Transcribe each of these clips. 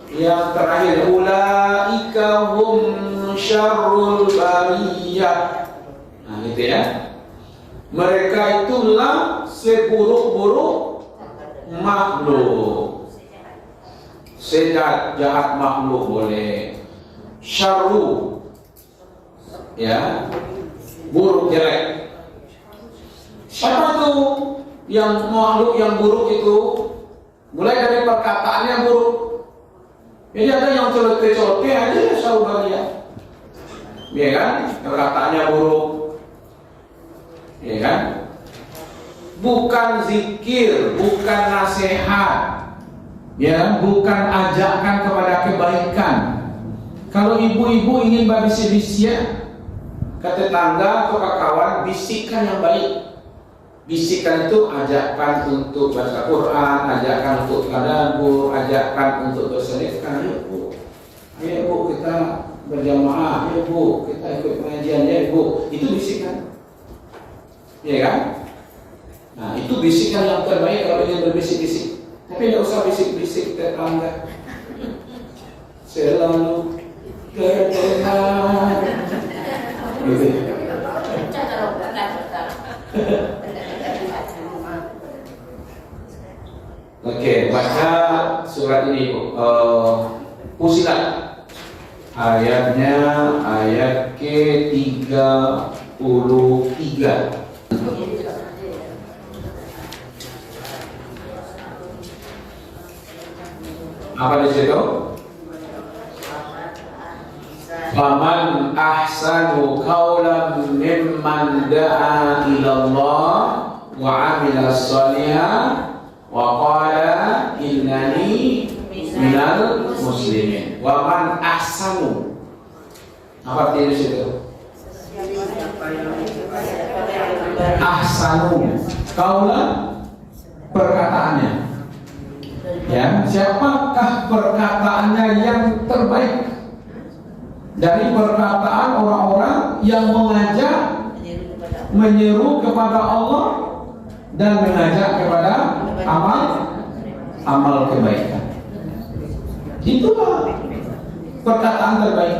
Yang terakhir, ulaika hum syarrul bariyah. Nah, gitu ya. Mereka itulah seburuk-buruk makhluk. Sejahat makhluk boleh. Syarru, ya, buruk jelek. Siapa tuh yang makhluk yang buruk itu? Mulai dari perkataannya buruk. Jadi ada yang celoteh-celoteh aja ya saudaranya, ya kan? Perkataannya buruk, ya kan? Bukan zikir, bukan nasihat, ya, bukan ajakan kepada kebaikan. Kalau ibu-ibu ingin berbisik-bisik ke tetangga atau ke kawan, bisikkan yang baik. Bisikan itu ajakan untuk baca Quran, ajakan untuk tadabbur, ajakan untuk bersedekah. Ayo bu, ayo bu kita berjamaah, ayo bu kita ikut pengajian, ya bu. Itu bisikan, ya kan? Nah itu bisikan yang terbaik kalau ingin berbisik-bisik. Tapi tidak usah bisik-bisik tetangga. Selalu terdengar. Gitu. Oke, baca surat ini Fussilat. Ayatnya ayat ke-33. Apa di situ? Faman ahsanu qawlan mimman da'a ila Allah wa 'amila shalihan wa qala innani minal muslimin. Wa man ahsanu, apa artinya di situ? Ahsanu qawlan, perkataannya. Ya, siapakah perkataannya yang terbaik dari perkataan orang-orang yang mengajak, menyeru kepada Allah dan mengajak kepada amal kebaikan. Itulah perkataan terbaik.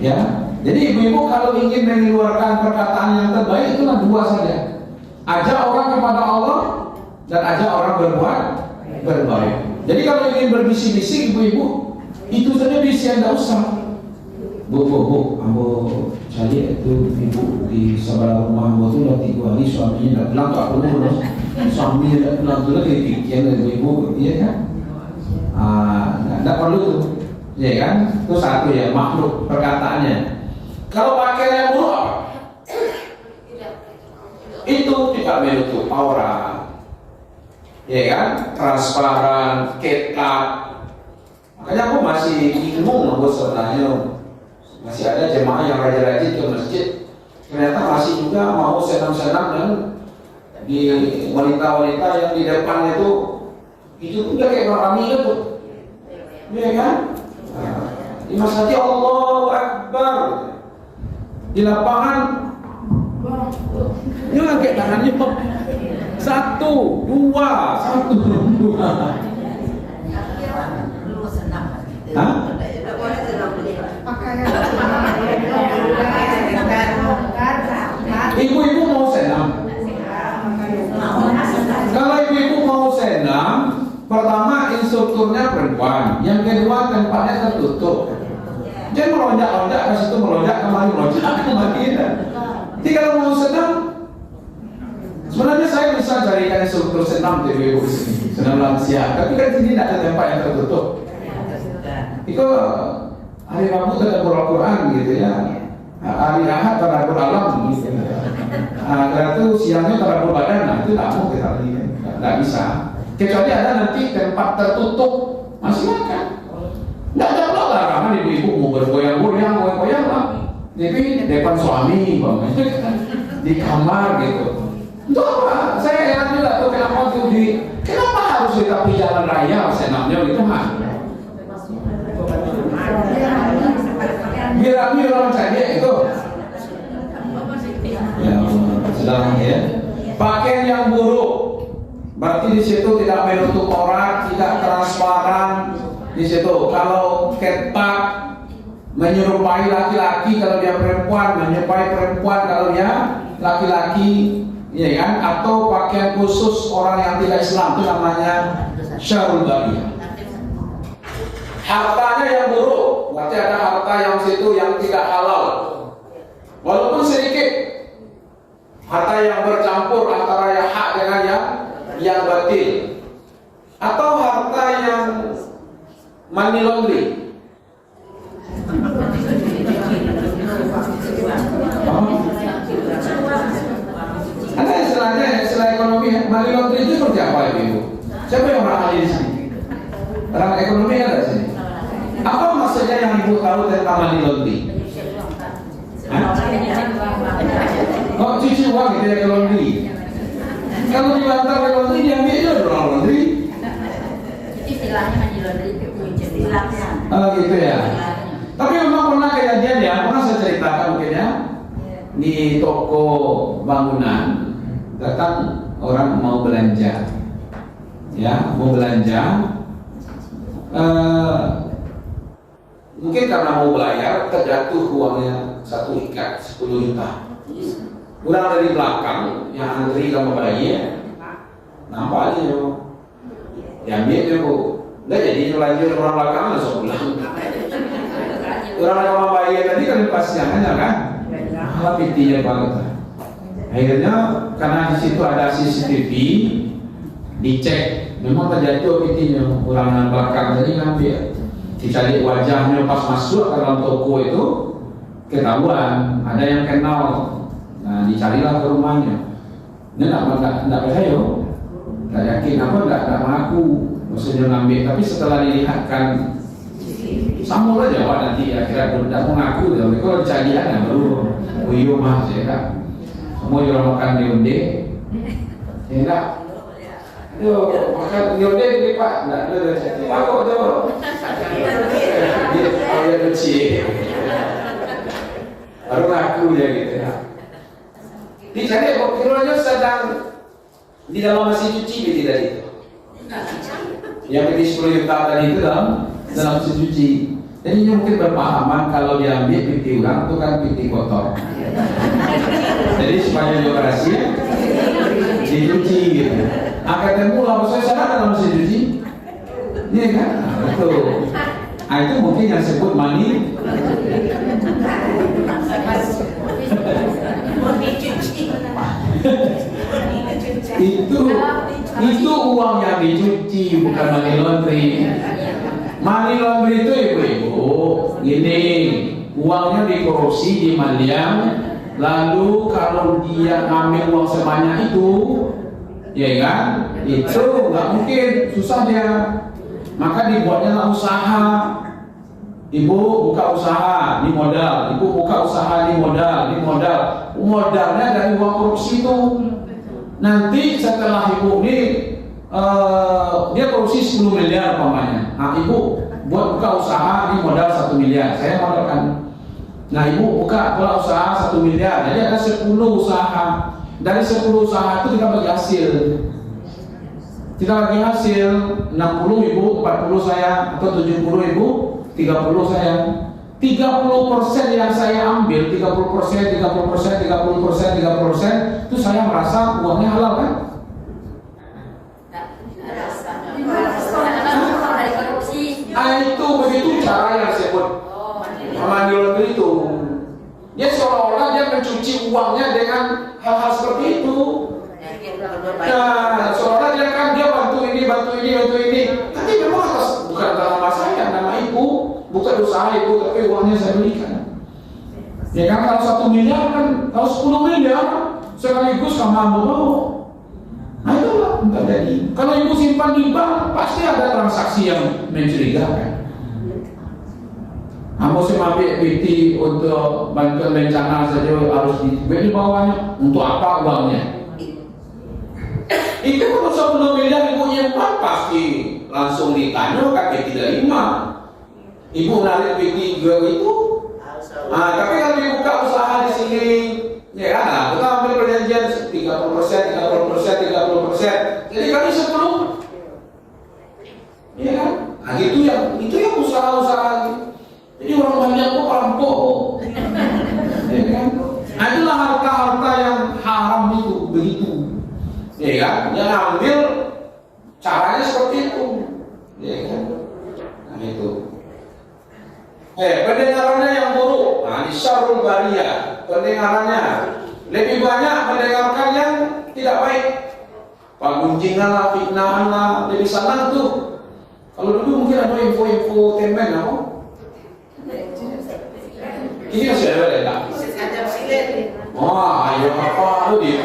Ya, jadi ibu-ibu kalau ingin mengeluarkan perkataan yang terbaik itulah dua saja. Ajak orang kepada Allah dan ajak orang berbuat baik. Jadi kalau ingin berbisik-bisik ibu-ibu, itu saja bisikan, tidak usah. Bu, ambo cari itu ibu di sebelah rumah ambo itu udah 3 hari suaminya tidak pulang, tak pulang, suaminya tidak pulang dulu dipikirin dari ibu, iya kan? Tidak perlu tuh, ya kan? Itu satu ya, makhluk perkataannya. Kalau pakaiannya buruk apa? Itu tidak menutup aurat, ya kan? Transparan, ketat. Makanya aku masih bingung loh sebenarnya. Masih ada jemaah yang rajin-rajin ke masjid, ternyata masih juga mau senam-senam dan di wanita-wanita yang di depan itu udah kayak rami itu, ya kan? Di masjid Allahu Akbar, di lapangan, ya kayak tangannya 1, 2, 1, 2. Hah? Ibu-ibu mau senam. Kalau ibu-ibu mau senam, pertama instrukturnya perempuan, yang kedua tempatnya tertutup. Jangan melonjak-lonjak ke situ, melonjak kemari, melonjak kemari. Jadi kalau mau senam, sebenarnya saya bisa carikan instruktur senam di ibu-ibu sini, senam lansia. Tapi kan sini tidak ada tempat yang tertutup. Itu hari Rabu tadabbur Al-Quran gitu ya, hari Ahad tadabbur alam gitu. Itu siangnya tadabbur badan, nah itu tak mau kita lihat, tidak bisa. Kecuali ada nanti tempat tertutup, masih makan. Tidak ada larangan ibu-ibu mau bergoyang-goyang lah. Jadi depan suami, di kamar gitu. Itu apa? Saya heran juga tuh kenapa harus di tepi jalan raya senamnya gitu mah? Mirami orang cadia itu ya, sedang ya. Pakaian yang buruk berarti di situ tidak menutup aurat, di situ. Kalau kepak menyerupai laki-laki kalau dia perempuan, menyerupai perempuan kalau dia laki-laki, ya kan? Atau pakaian khusus orang yang tidak Islam itu namanya syarul bariyah. Hartanya yang buruk, berarti ada harta yang situ yang tidak halal, walaupun sedikit. Harta yang bercampur antara yang hak dengan yang batil, atau harta yang money laundry. Ada istilahnya, istilah ekonomi money laundry itu seperti apa Ibu? Siapa yang orang ahli di sini? Orang ekonomi ada di sini. Apa maksudnya yang Ibu tahu tentang money laundry? Oh, cuci uang gitu ya ke laundry. Kalau diantar ke laundry diambil aja orang laundry. Istilahnya money laundry itu istilahnya. Oh gitu ya. Tapi memang pernah kejadian ya, pernah saya ceritakan mungkin ya. Di toko bangunan datang orang mau belanja, ya mau belanja. Mungkin karena mau bayar terjatuh uangnya satu ikat 10 juta. Kurang dari belakang yang antri sama bayi ya, nampak aja yo. Diambil ya bu, nggak jadi lanjut orang belakang langsung pulang. Orang sama bayi tadi kan pas jangannya kan, malah pitinya banget. Akhirnya karena di situ ada CCTV, dicek memang terjatuh pitinya orang belakang tadi ngambil. Dicari wajahnya pas masuk ke dalam toko itu ketahuan ada yang kenal. Nah dicarilah ke rumahnya. Dia nggak percaya, nggak yakin apa nggak mengaku maksudnya ngambil. Tapi setelah dilihatkan sambung aja Pak nanti akhirnya tidak mengaku dia. Kalau dicari ada baru uyo mas ya kak. Semua orang makan nyonde, ya kak. Yo makan nyonde ini Pak, nggak ada jadi aku tuh. Dia kecil, baru ngaku dia gitu ya. Dicari kok kiranya sedang di dalam mesin cuci tidak itu. Yang ini 10 juta tadi itu dalam mesin cuci. Jadi mungkin berpahaman kalau diambil piti orang itu kan piti kotor. Jadi supaya dia berhasil dicuci gitu. Akhirnya mula saya sadar dalam mesin cuci. Iya kan? Betul. Nah itu mungkin yang disebut money. itu uang yang dicuci bukan money laundry. Money laundry itu ibu-ibu gini, uangnya dikorupsi di Maliang, lalu kalau dia ambil uang sebanyak itu, ya kan, itu nggak mungkin, susah dia. Maka dibuatnya usaha. Ibu buka usaha, ini modal. Ibu buka usaha, ini modal, ini modal. Modalnya dari uang korupsi itu. Nanti setelah ibu ini dia korupsi 10 miliar umpamanya. Nah ibu buat buka usaha, ini modal 1 miliar. Saya modalkan. Nah ibu buka usaha 1 miliar. Jadi ada 10 usaha. Dari 10 usaha itu kita bagi hasil. Kita bagi hasil 60 ibu, 40 saya, atau 70 ibu, 30 saya. 30% yang saya ambil, 30%, 30%, 30%, 30%, itu saya merasa uangnya halal kan? Itu begitu cara yang disebut money laundry itu. Dia seolah-olah dia mencuci uangnya dengan hal-hal seperti itu. Nah, seolah dia kan dia bantu ini. Tapi memang bukan dalam nama saya, nama ibu, bukan usaha ibu, tapi uangnya saya belikan. Ya kan kalau 1 miliar kan, kalau 10 miliar sekaligus sama mau. Nah itulah terjadi. Kalau ibu simpan di bank, pasti ada transaksi yang mencurigakan. Mau saya ambil PT untuk bantuan bencana saja harus di bawahnya. Untuk apa uangnya? Itu kalau 10 miliar ibu nyimpan pasti langsung ditanya kakek tidak lima. Ibu narik PT juga itu. Nah, tapi kalau dibuka usaha di sini, ya kan? Kita ambil perjanjian 30%. Jadi kali 10, ya kan? Nah, Nah itu yang usaha-usaha. Jadi orang banyak kok perampok. Ya kan? Nah itulah harta-harta yang haram itu begitu. Ya kan? Yang ambil caranya seperti itu. Ya kan? Nah itu. Pendengarannya yang buruk. Nah ini syarrul bariyah. Pendengarannya lebih banyak mendengarkan yang tidak baik. Panggunjingan lah, fitnahan lah, lebih senang tuh. Kalau dulu mungkin ada info-info temen apa? Ini masih ada tak? Wah, ayo apa lu di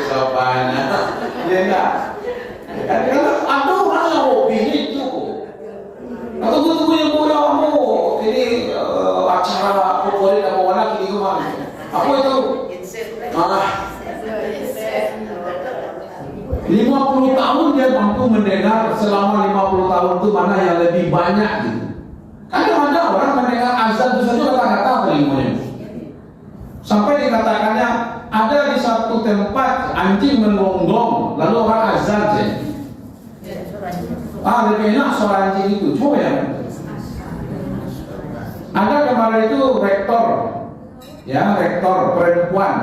sapanya? Ya enggak. Kalau ada orang yang hobi itu kok. Atau tunggu yang punya kamu ini acara favorit apa warna kini kemana? Apa itu? 50 tahun dia mampu mendengar, selama 50 tahun itu mana yang lebih banyak gitu. Kadang ada orang mendengar azan itu saja kata-kata telinganya. Sampai dikatakannya ada di satu tempat anjing menggonggong, lalu orang azan saja. Lebih enak suara anjing itu, coba ya. Ada kemarin itu rektor perempuan,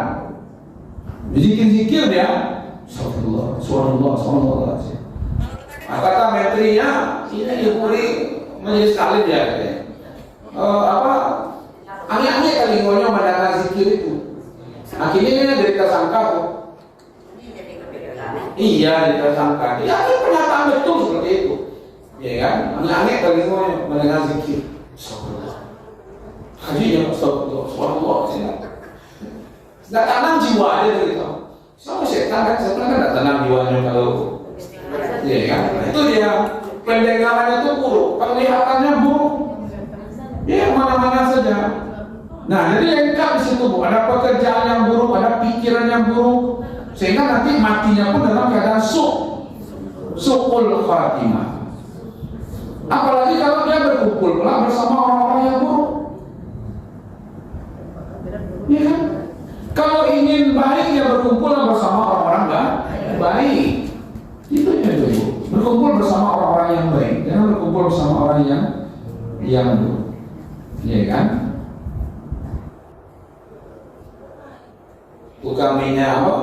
zikir dia. Subhanallah. Kata menterinya ini dipuri majelis taklim ya katanya. Aneh-aneh kali ngonya mendengar zikir itu. Akhirnya ini dari tersangka kok. Iya, dari tersangka. Ya ini pernyataan betul seperti itu. Ya kan? Aneh-aneh kali ngonya mendengar zikir. Subhanallah. Hajinya Subhanallah. Tidak tanam jiwa dia gitu. Sama setan kan tidak tenang jiwanya kalau, ya kan? Itu dia pendengarannya itu buruk, penglihatannya buruk, ya mana-mana saja. Nah jadi lengkap di situ, Bu. Ada pekerjaan yang buruk, ada pikiran yang buruk, sehingga nanti matinya pun dalam keadaan su'ul khatimah. Apalagi kalau dia berkumpul pula bersama orang-orang yang buruk, ya kan? Kalau ingin baik ya berkumpul bersama orang-orang baik. Itu ya itu. Berkumpul bersama orang-orang yang baik, jangan berkumpul bersama orang yang buruk. Ya kan? Bukan minyak apa?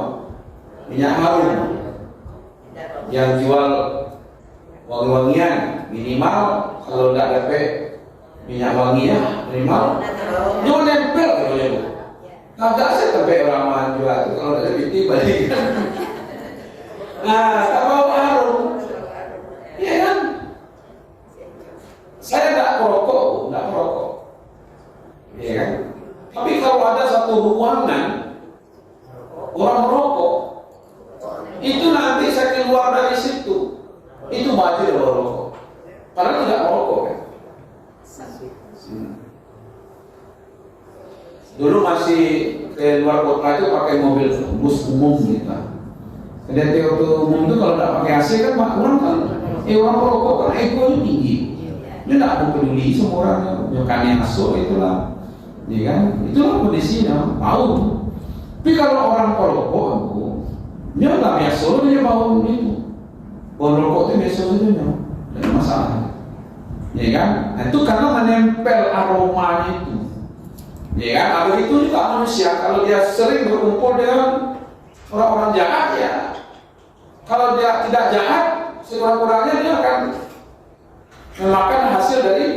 Minyak harum. Yang jual wangi-wangian minimal kalau tidak dapat minyak wanginya minimal jangan nempel kalau ya. Kagak saya sampai orang jual itu kalau ada binti balik. Nah, kalau harum, ya kan? Saya nggak perokok, ya kan? Tapi kalau ada satu ruangan orang merokok, itu nanti saya keluar dari situ, itu mati dari merokok. Karena tidak merokok kan? Dulu masih ke luar kota itu pakai mobil bus umum gitu. Dan waktu umum itu kalau tidak pakai AC kan orang perokok kan egonya tinggi. Dia tidak mau peduli semua orang, nyokannya masuk itulah, ya kan? Itulah kondisinya, mau. Tapi kalau orang perokok, dia nggak biasa, dia mau itu. Orang perokok itu biasa saja, tidak masalah, ya kan? Nah, itu karena menempel aromanya itu. Ya kan, ada itu juga manusia. Kalau dia sering berkumpul dengan orang-orang jahat ya, kalau dia tidak jahat, sekurang-kurangnya dia akan memakan hasil dari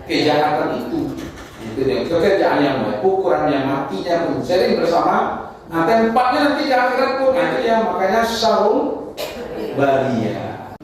kejahatan itu. Itu dia pekerjaan yang baik, ukurannya, matinya pun sering bersama. Nah tempatnya nanti di akhirat pun, nah itu dia makanya syarrul bariyah.